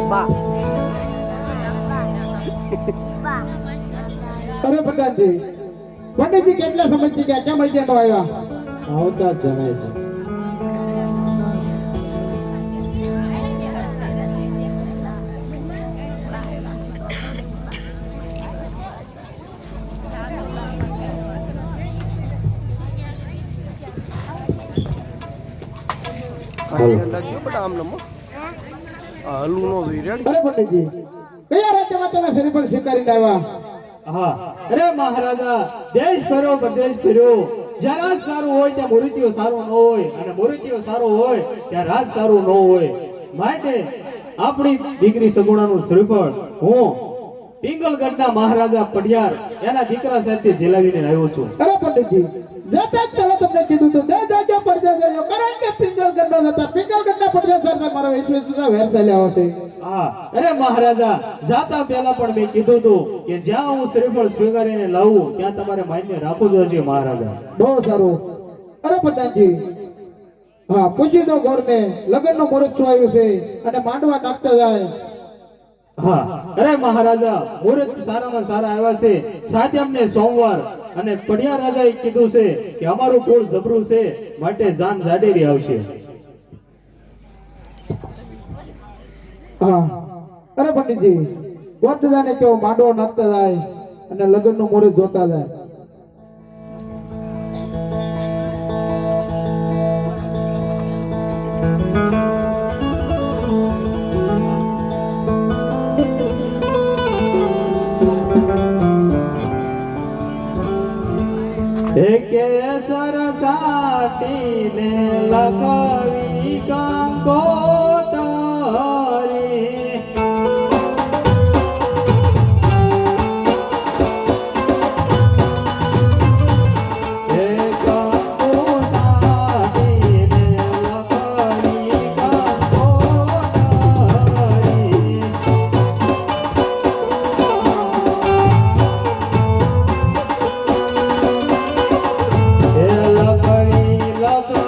બા અરે પ્રધાનજી, પંડિતજી કેટલા સમજથી ગયા, કેમ હજી નો આવ્યા? આવતા જ જણાય છે. અરે પંડિતજી, કયા રાજ્યમાં તમે શ્રીફળ સ્વીકારીને આવ્યા? હા, અરે મહારાજા, દેશ ફર્યો પ્રદેશ ફર્યો. જ્યાં રાજ સારું હોય ત્યાં મૂર્તિઓ સારું ન હોય, અને મૂર્તિઓ સારું હોય ત્યાં રાજ સારું ન હોય. માટે આપણી દીકરી સગુણાનું શ્રીફળ હું પિંગલગઢના મહારાજા પડિયાર એના દીકરા સાથે જેલાવીને આવ્યો છું. અરે પંડિતજી, જતા જ ચાલો તમને કીધું તો દે જાજો પડજા જાજો, કારણ કે પિંગલગઢનો હતા, પિંગલગઢના પડજા સાથે મારો વિશ્વેશ્વર વેર ચાલ્યા હશે. હા, અરે મહારાજા, જાતા પહેલા પણ મેં કીધું હતું કે જ્યાં હું શ્રીફળ સ્વીકારીને લાવું ત્યાં તમારે માન્ય રાખવું જોઈએ મહારાજા. બહુ સારું. અરે પ્રધાનજી, હા પૂછી દો ગોરને, લગ્નનું મુહૂર્ત શું આવ્યું છે અને માંડવા નાખતા જાય. હા, અરે મહારાજા, મુહૂર્ત સારામાં સારા આવ્યા છે. સાથે અમને સોમવાર અને પડિયા રાજાએ કીધું છે કે અમારું કુળ જબરું છે, માટે જાન જાડેરી આવશે. હા, અરે પંડિતજી, વર્તદાને કેવો માંડવો નાખતા જાય અને લગ્નનું મુહૂર્ત જોતા જાય. એકે સરસાટીને લખાવી કંકોતરી, એ કંકોતાટીને લખાવી કંકોતરી. લખવી લખ